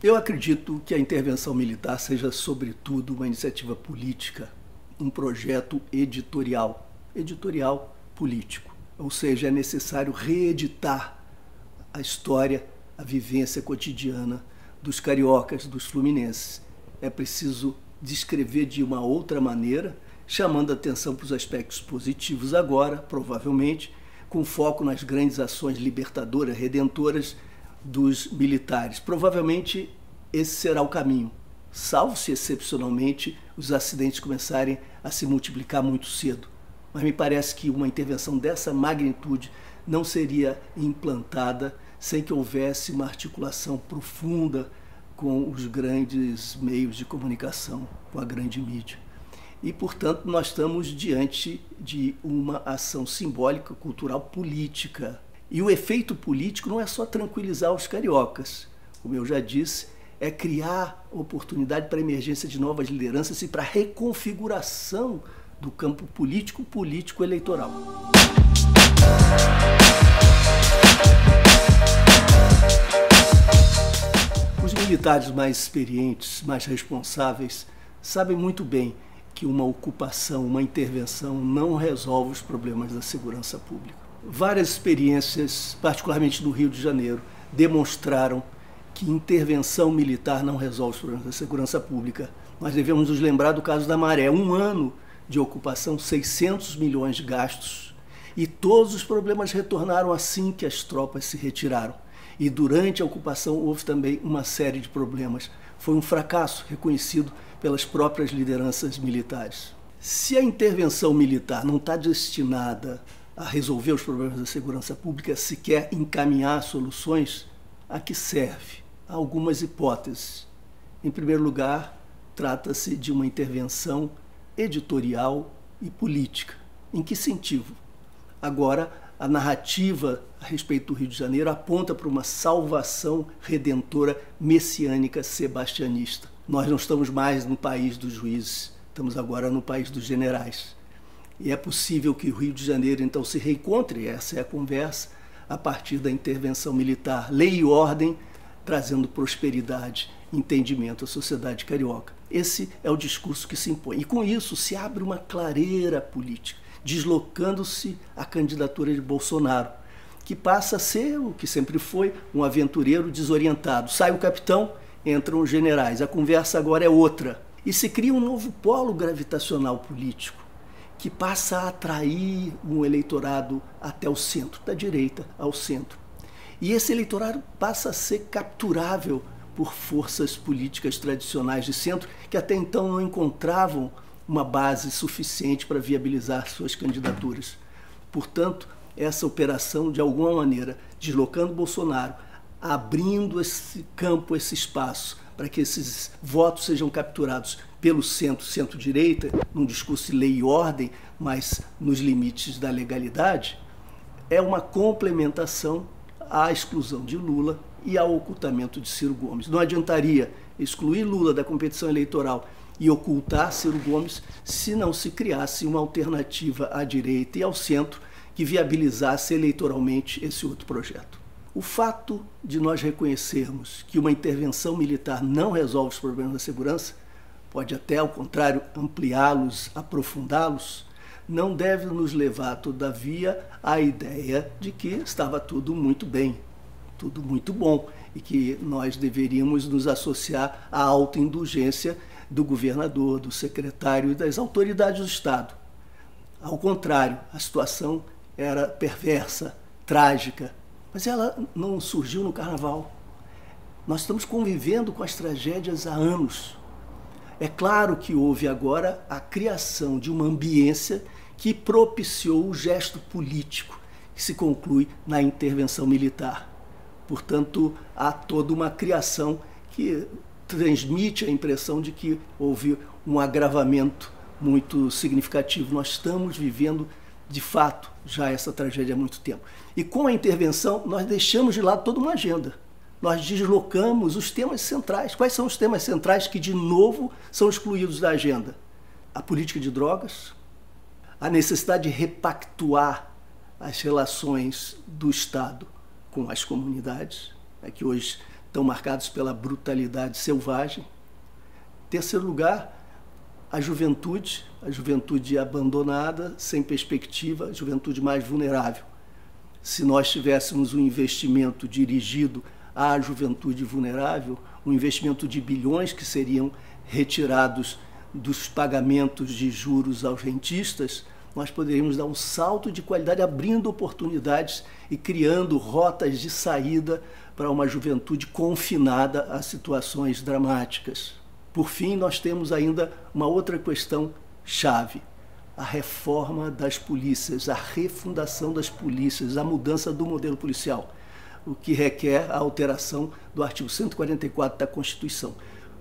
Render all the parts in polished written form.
Eu acredito que a intervenção militar seja, sobretudo, uma iniciativa política, um projeto editorial político. Ou seja, é necessário reeditar a história, a vivência cotidiana dos cariocas, dos fluminenses. É preciso descrever de uma outra maneira, chamando a atenção para os aspectos positivos agora, provavelmente, com foco nas grandes ações libertadoras, redentoras dos militares. Provavelmente esse será o caminho, salvo se excepcionalmente os acidentes começarem a se multiplicar muito cedo. Mas me parece que uma intervenção dessa magnitude não seria implantada sem que houvesse uma articulação profunda com os grandes meios de comunicação, com a grande mídia. E, portanto, nós estamos diante de uma ação simbólica, cultural, política. E o efeito político não é só tranquilizar os cariocas, como eu já disse, é criar oportunidade para a emergência de novas lideranças e para a reconfiguração do campo político-eleitoral. Os militares mais experientes, mais responsáveis, sabem muito bem que uma ocupação, uma intervenção não resolve os problemas da segurança pública. Várias experiências, particularmente no Rio de Janeiro, demonstraram que intervenção militar não resolve os problemas da segurança pública. Nós devemos nos lembrar do caso da Maré. 1 ano de ocupação, 600 milhões de gastos. E todos os problemas retornaram assim que as tropas se retiraram. E durante a ocupação houve também uma série de problemas. Foi um fracasso reconhecido pelas próprias lideranças militares. Se a intervenção militar não está destinada a resolver os problemas da segurança pública, se quer encaminhar soluções, a que serve? Há algumas hipóteses. Em primeiro lugar, trata-se de uma intervenção editorial e política. Em que sentido? Agora, a narrativa a respeito do Rio de Janeiro aponta para uma salvação redentora messiânica sebastianista. Nós não estamos mais no país dos juízes, estamos agora no país dos generais. E é possível que o Rio de Janeiro então se reencontre, essa é a conversa, a partir da intervenção militar, lei e ordem, trazendo prosperidade, entendimento à sociedade carioca. Esse é o discurso que se impõe. E com isso se abre uma clareira política, deslocando-se a candidatura de Bolsonaro, que passa a ser o que sempre foi, um aventureiro desorientado. Sai o capitão, entram os generais. A conversa agora é outra. E se cria um novo polo gravitacional político, que passa a atrair um eleitorado até o centro, da direita ao centro. E esse eleitorado passa a ser capturável por forças políticas tradicionais de centro que até então não encontravam uma base suficiente para viabilizar suas candidaturas. Portanto, essa operação, de alguma maneira, deslocando Bolsonaro, abrindo esse campo, esse espaço, para que esses votos sejam capturados pelo centro-direita, num discurso de lei e ordem, mas nos limites da legalidade, é uma complementação à exclusão de Lula e ao ocultamento de Ciro Gomes. Não adiantaria excluir Lula da competição eleitoral e ocultar Ciro Gomes se não se criasse uma alternativa à direita e ao centro que viabilizasse eleitoralmente esse outro projeto. O fato de nós reconhecermos que uma intervenção militar não resolve os problemas da segurança, pode até, ao contrário, ampliá-los, aprofundá-los, não deve nos levar, todavia, à ideia de que estava tudo muito bem, tudo muito bom, e que nós deveríamos nos associar à autoindulgência do governador, do secretário e das autoridades do Estado. Ao contrário, a situação era perversa, trágica, mas ela não surgiu no Carnaval. Nós estamos convivendo com as tragédias há anos. É claro que houve agora a criação de uma ambiência que propiciou o gesto político que se conclui na intervenção militar. Portanto, há toda uma criação que transmite a impressão de que houve um agravamento muito significativo. Nós estamos vivendo, de fato, já essa tragédia há muito tempo. E com a intervenção, nós deixamos de lado toda uma agenda. Nós deslocamos os temas centrais. Quais são os temas centrais que, de novo, são excluídos da agenda? A política de drogas, a necessidade de repactuar as relações do Estado com as comunidades, que hoje estão marcados pela brutalidade selvagem. Em terceiro lugar, a juventude abandonada, sem perspectiva, a juventude mais vulnerável. Se nós tivéssemos um investimento dirigido à juventude vulnerável, um investimento de bilhões que seriam retirados dos pagamentos de juros aos rentistas, nós poderíamos dar um salto de qualidade, abrindo oportunidades e criando rotas de saída para uma juventude confinada a situações dramáticas. Por fim, nós temos ainda uma outra questão chave: a reforma das polícias, a refundação das polícias, a mudança do modelo policial, o que requer a alteração do artigo 144 da Constituição.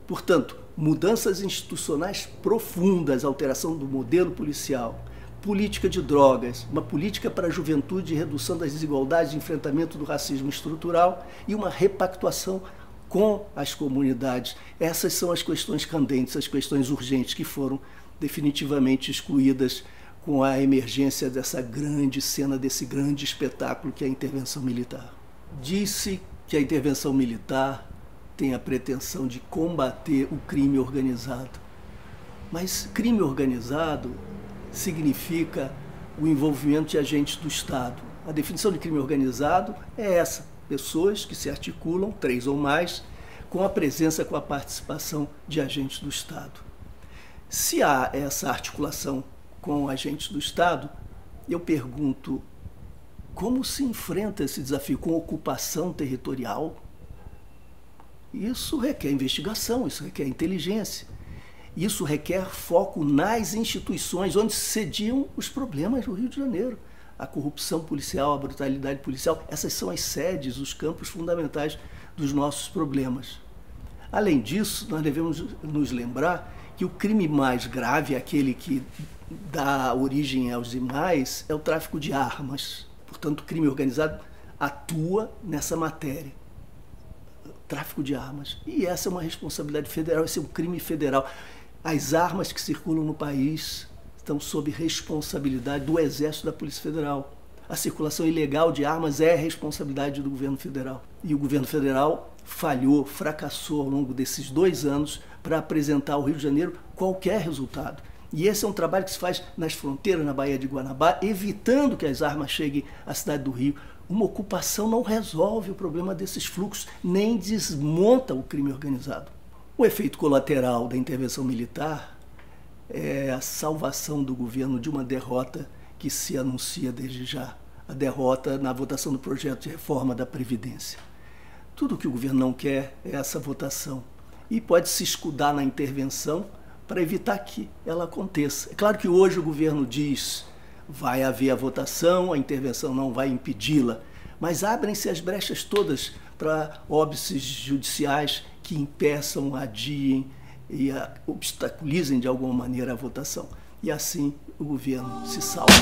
Portanto, mudanças institucionais profundas, alteração do modelo policial, política de drogas, uma política para a juventude de redução das desigualdades, de enfrentamento do racismo estrutural e uma repactuação com as comunidades. Essas são as questões candentes, as questões urgentes que foram definitivamente excluídas com a emergência dessa grande cena, desse grande espetáculo que é a intervenção militar. Disse que a intervenção militar tem a pretensão de combater o crime organizado. Mas crime organizado significa o envolvimento de agentes do Estado. A definição de crime organizado é essa: pessoas que se articulam, 3 ou mais, com a presença, com a participação de agentes do Estado. Se há essa articulação com agentes do Estado, eu pergunto, como se enfrenta esse desafio com ocupação territorial? Isso requer investigação, isso requer inteligência, isso requer foco nas instituições onde se sediam os problemas do Rio de Janeiro. A corrupção policial, a brutalidade policial, essas são as sedes, os campos fundamentais dos nossos problemas. Além disso, nós devemos nos lembrar que o crime mais grave, aquele que dá origem aos demais, é o tráfico de armas. Portanto, o crime organizado atua nessa matéria. Tráfico de armas. E essa é uma responsabilidade federal, esse é um crime federal. As armas que circulam no país estão sob responsabilidade do Exército e da Polícia Federal. A circulação ilegal de armas é responsabilidade do governo federal. E o governo federal falhou, fracassou ao longo desses 2 anos para apresentar ao Rio de Janeiro qualquer resultado. E esse é um trabalho que se faz nas fronteiras, na Baía de Guanabara, evitando que as armas cheguem à cidade do Rio. Uma ocupação não resolve o problema desses fluxos, nem desmonta o crime organizado. O efeito colateral da intervenção militar é a salvação do governo de uma derrota que se anuncia desde já, a derrota na votação do projeto de reforma da Previdência. Tudo o que o governo não quer é essa votação e pode se escudar na intervenção para evitar que ela aconteça. É claro que hoje o governo diz: vai haver a votação, a intervenção não vai impedi-la, mas abrem-se as brechas todas para óbices judiciais que impeçam, adiem e obstaculizem de alguma maneira a votação. E assim o governo se salva.